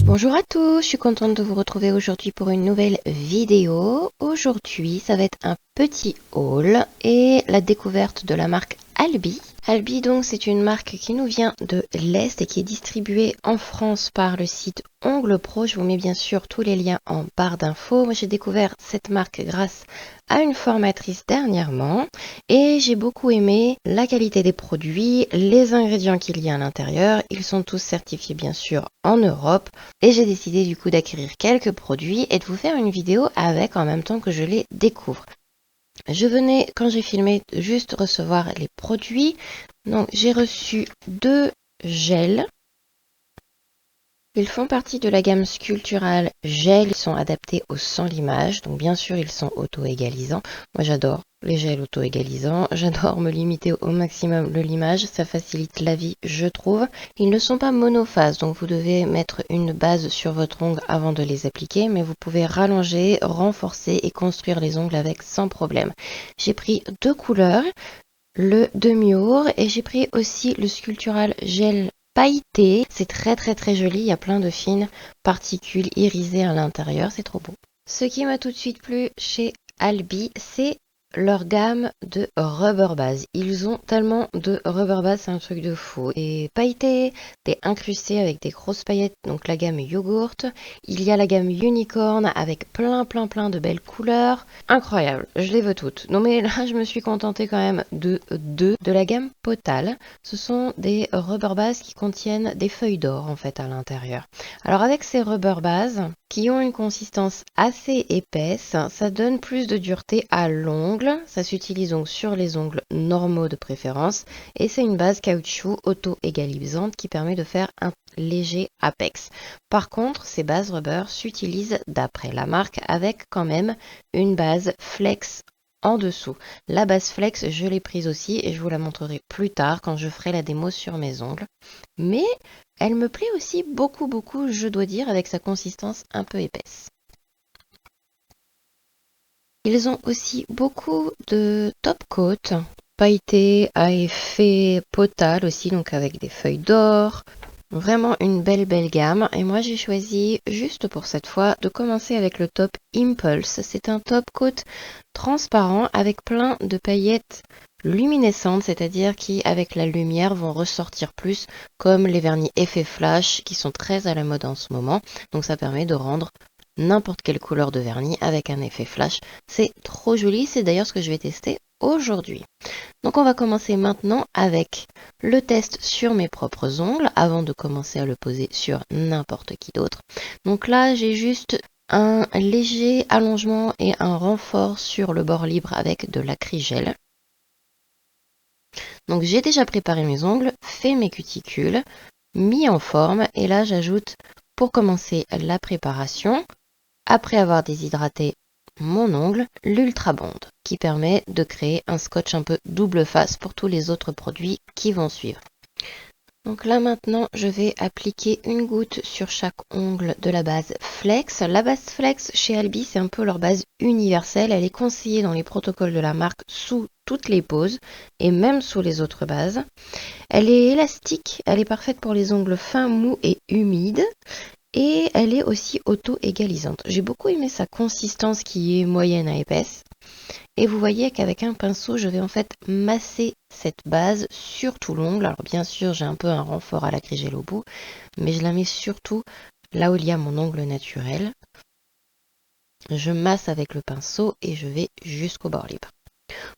Bonjour à tous, je suis contente de vous retrouver aujourd'hui pour une nouvelle vidéo. Aujourd'hui, ça va être un petit haul et la découverte de la marque Albi. Albi, donc, c'est une marque qui nous vient de l'Est et qui est distribuée en France par le site Ongles Pro. Je vous mets bien sûr tous les liens en barre d'infos. Moi, j'ai découvert cette marque grâce à une formatrice dernièrement et j'ai beaucoup aimé la qualité des produits, les ingrédients qu'il y a à l'intérieur. Ils sont tous certifiés bien sûr en Europe et j'ai décidé du coup d'acquérir quelques produits et de vous faire une vidéo avec en même temps que je les découvre. Je venais, quand j'ai filmé, juste recevoir les produits. Donc, j'ai reçu 2 gels. Ils font partie de la gamme Sculptural Gel. Ils sont adaptés au sans limage. Donc, bien sûr, ils sont auto-égalisants. Moi, j'adore les gels auto-égalisants. J'adore me limiter au maximum le limage. Ça facilite la vie, je trouve. Ils ne sont pas monophases. Donc, vous devez mettre une base sur votre ongle avant de les appliquer. Mais vous pouvez rallonger, renforcer et construire les ongles avec sans problème. J'ai pris 2 couleurs. Le demi-ours et j'ai pris aussi le Sculptural Gel pailleté. C'est très joli, il y a plein de fines particules irisées à l'intérieur, c'est trop beau. Ce qui m'a tout de suite plu chez Albi, c'est leur gamme de rubber base. Ils ont tellement de rubber base, c'est un truc de fou. Des pailletés, des incrustés avec des grosses paillettes, donc la gamme yogourt. Il y a la gamme unicorn avec plein de belles couleurs. Incroyable, je les veux toutes. Non mais là, je me suis contentée quand même de deux de la gamme Potal. Ce sont des rubber bases qui contiennent des feuilles d'or en fait à l'intérieur. Alors avec ces rubber bases qui ont une consistance assez épaisse, ça donne plus de dureté à l'ongle. Ça s'utilise donc sur les ongles normaux de préférence et c'est une base caoutchouc auto-égalisante qui permet de faire un léger apex. Par contre, ces bases rubber s'utilisent d'après la marque avec quand même une base flex en dessous. La base flex, je l'ai prise aussi et je vous la montrerai plus tard quand je ferai la démo sur mes ongles. Mais elle me plaît aussi beaucoup, je dois dire, avec sa consistance un peu épaisse. Ils ont aussi beaucoup de top coat, pailletés à effet Potal aussi, donc avec des feuilles d'or. Vraiment une belle gamme. Et moi, j'ai choisi, juste pour cette fois, de commencer avec le top Impulse. C'est un top coat transparent avec plein de paillettes luminescentes, c'est-à-dire qui, avec la lumière, vont ressortir plus, comme les vernis effet flash, qui sont très à la mode en ce moment. Donc ça permet de rendre n'importe quelle couleur de vernis avec un effet flash. C'est trop joli, c'est d'ailleurs ce que je vais tester aujourd'hui. Donc on va commencer maintenant avec le test sur mes propres ongles avant de commencer à le poser sur n'importe qui d'autre. Donc là j'ai juste un léger allongement et un renfort sur le bord libre avec de l'acrygel. Donc j'ai déjà préparé mes ongles, fait mes cuticules, mis en forme et là j'ajoute pour commencer la préparation, après avoir déshydraté mon ongle, l'Ultra Bond, qui permet de créer un scotch un peu double face pour tous les autres produits qui vont suivre. Donc là maintenant, je vais appliquer une goutte sur chaque ongle de la base Flex. La base Flex chez Albi, c'est un peu leur base universelle. Elle est conseillée dans les protocoles de la marque sous toutes les poses et même sous les autres bases. Elle est élastique, elle est parfaite pour les ongles fins, mous et humides. Et elle est aussi auto-égalisante. J'ai beaucoup aimé sa consistance qui est moyenne à épaisse. Et vous voyez qu'avec un pinceau, je vais en fait masser cette base sur tout l'ongle. Alors bien sûr, j'ai un peu un renfort à l'acrygel au bout, mais je la mets surtout là où il y a mon ongle naturel. Je masse avec le pinceau et je vais jusqu'au bord libre.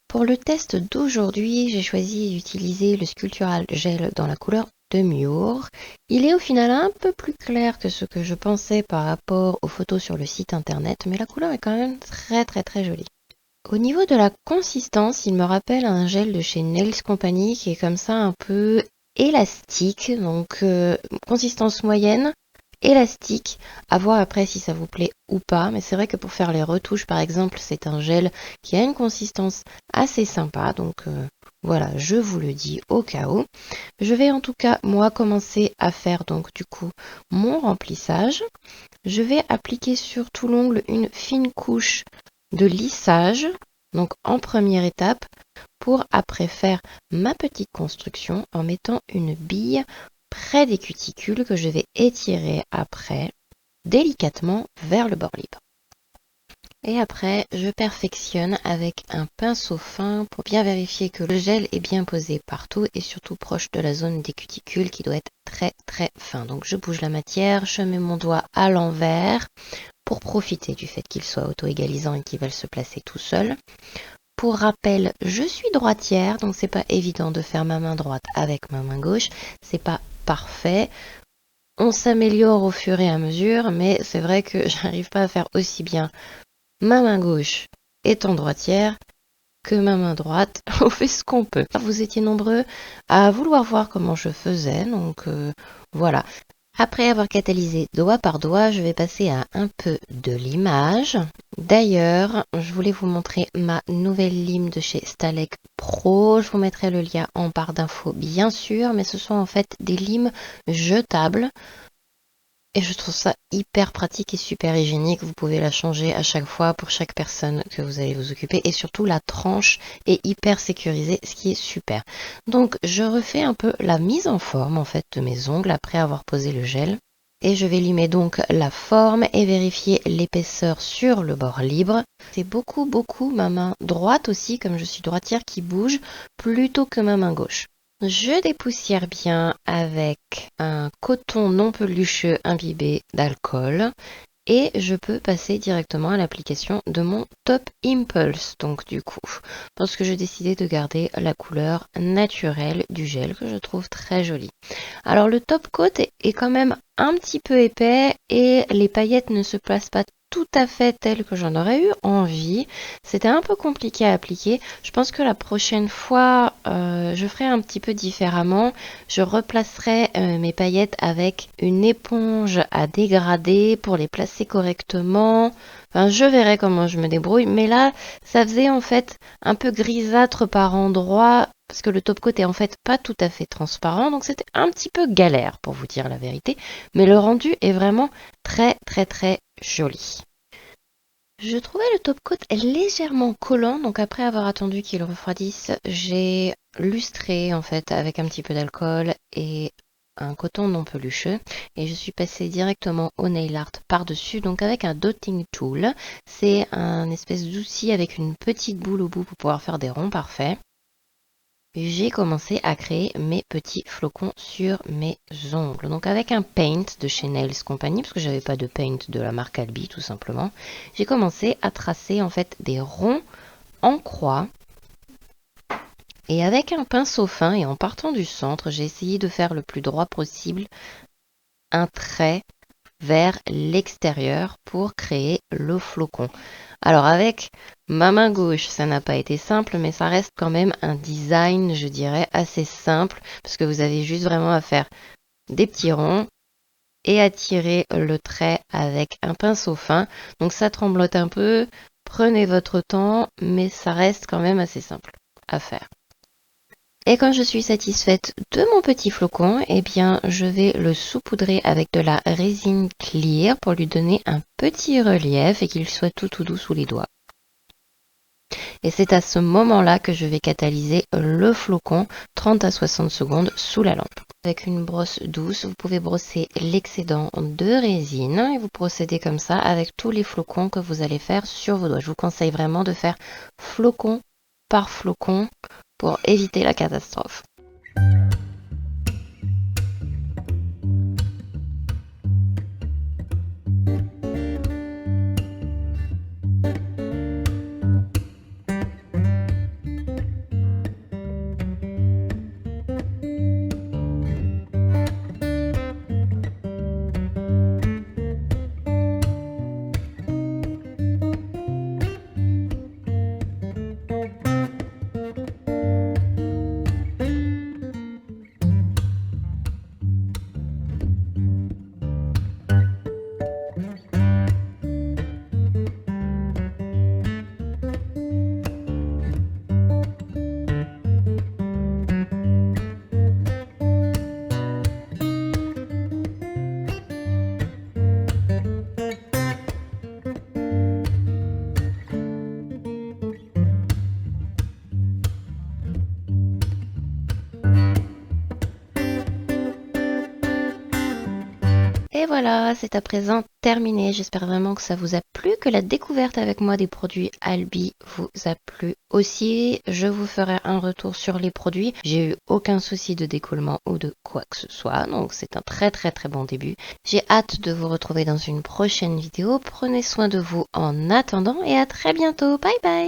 Pour le test d'aujourd'hui, j'ai choisi d'utiliser le Sculptural Gel dans la couleur demi-ours. Il est au final un peu plus clair que ce que je pensais par rapport aux photos sur le site internet, mais la couleur est quand même très jolie. Au niveau de la consistance, il me rappelle un gel de chez Nails Company qui est comme ça un peu élastique, donc consistance moyenne, élastique, à voir après si ça vous plaît ou pas, mais c'est vrai que pour faire les retouches par exemple, c'est un gel qui a une consistance assez sympa, donc voilà, je vous le dis au cas où. Je vais en tout cas moi commencer à faire donc du coup mon remplissage. Je vais appliquer sur tout l'ongle une fine couche de lissage Donc en première étape, pour après faire ma petite construction en mettant une bille près des cuticules que je vais étirer après délicatement vers le bord libre. Et après, je perfectionne avec un pinceau fin pour bien vérifier que le gel est bien posé partout et surtout proche de la zone des cuticules qui doit être très très fin. Donc je bouge la matière, je mets mon doigt à l'envers pour profiter du fait qu'il soit auto-égalisant et qu'il va se placer tout seul. Pour rappel, je suis droitière, donc c'est pas évident de faire ma main droite avec ma main gauche. C'est pas parfait. On s'améliore au fur et à mesure, mais c'est vrai que j'arrive pas à faire aussi bien ma main gauche étant droitière que ma main droite. On fait ce qu'on peut. Vous étiez nombreux à vouloir voir comment je faisais, donc voilà. Après avoir catalysé doigt par doigt, je vais passer à un peu de limage. D'ailleurs, je voulais vous montrer ma nouvelle lime de chez Stalek Pro. Je vous mettrai le lien en barre d'infos bien sûr, mais ce sont en fait des limes jetables. Et je trouve ça hyper pratique et super hygiénique. Vous pouvez la changer à chaque fois pour chaque personne que vous allez vous occuper. Et surtout, la tranche est hyper sécurisée, ce qui est super. Donc, je refais un peu la mise en forme en fait de mes ongles après avoir posé le gel. Et je vais limer donc la forme et vérifier l'épaisseur sur le bord libre. C'est beaucoup ma main droite aussi, comme je suis droitière, qui bouge plutôt que ma main gauche. Je dépoussière bien avec un coton non pelucheux imbibé d'alcool et je peux passer directement à l'application de mon Top Impulse. Donc du coup, parce que j'ai décidé de garder la couleur naturelle du gel que je trouve très jolie. Alors le top coat est quand même un petit peu épais et les paillettes ne se placent pas tout à fait telles que j'en aurais eu envie. C'était un peu compliqué à appliquer. Je pense que la prochaine fois, je ferai un petit peu différemment. Je replacerai mes paillettes avec une éponge à dégrader pour les placer correctement. Enfin, je verrai comment je me débrouille. Mais là, ça faisait en fait un peu grisâtre par endroits parce que le top coat est en fait pas tout à fait transparent. Donc c'était un petit peu galère pour vous dire la vérité. Mais le rendu est vraiment très joli. Je trouvais le top coat légèrement collant, donc après avoir attendu qu'il refroidisse, j'ai lustré en fait avec un petit peu d'alcool et un coton non pelucheux et je suis passée directement au nail art par-dessus, donc avec un dotting tool. C'est un espèce d'outil avec une petite boule au bout pour pouvoir faire des ronds parfaits. J'ai commencé à créer mes petits flocons sur mes ongles. Donc avec un paint de chez Nails Company, parce que j'avais pas de paint de la marque Albi tout simplement, j'ai commencé à tracer en fait des ronds en croix. Et avec un pinceau fin et en partant du centre, j'ai essayé de faire le plus droit possible un trait vers l'extérieur pour créer le flocon. Alors avec ma main gauche, ça n'a pas été simple, mais ça reste quand même un design, je dirais, assez simple, parce que vous avez juste vraiment à faire des petits ronds et à tirer le trait avec un pinceau fin. Donc ça tremblote un peu, prenez votre temps, mais ça reste quand même assez simple à faire. Et quand je suis satisfaite de mon petit flocon, eh bien, je vais le saupoudrer avec de la résine clear pour lui donner un petit relief et qu'il soit tout doux sous les doigts. Et c'est à ce moment-là que je vais catalyser le flocon 30 à 60 secondes sous la lampe. Avec une brosse douce, vous pouvez brosser l'excédent de résine et vous procédez comme ça avec tous les flocons que vous allez faire sur vos doigts. Je vous conseille vraiment de faire flocon par flocon pour éviter la catastrophe. Et voilà, c'est à présent terminé. J'espère vraiment que ça vous a plu, que la découverte avec moi des produits Albi vous a plu aussi. Je vous ferai un retour sur les produits. J'ai eu aucun souci de décollement ou de quoi que ce soit, donc c'est un très très très bon début. J'ai hâte de vous retrouver dans une prochaine vidéo. Prenez soin de vous en attendant et à très bientôt. Bye bye.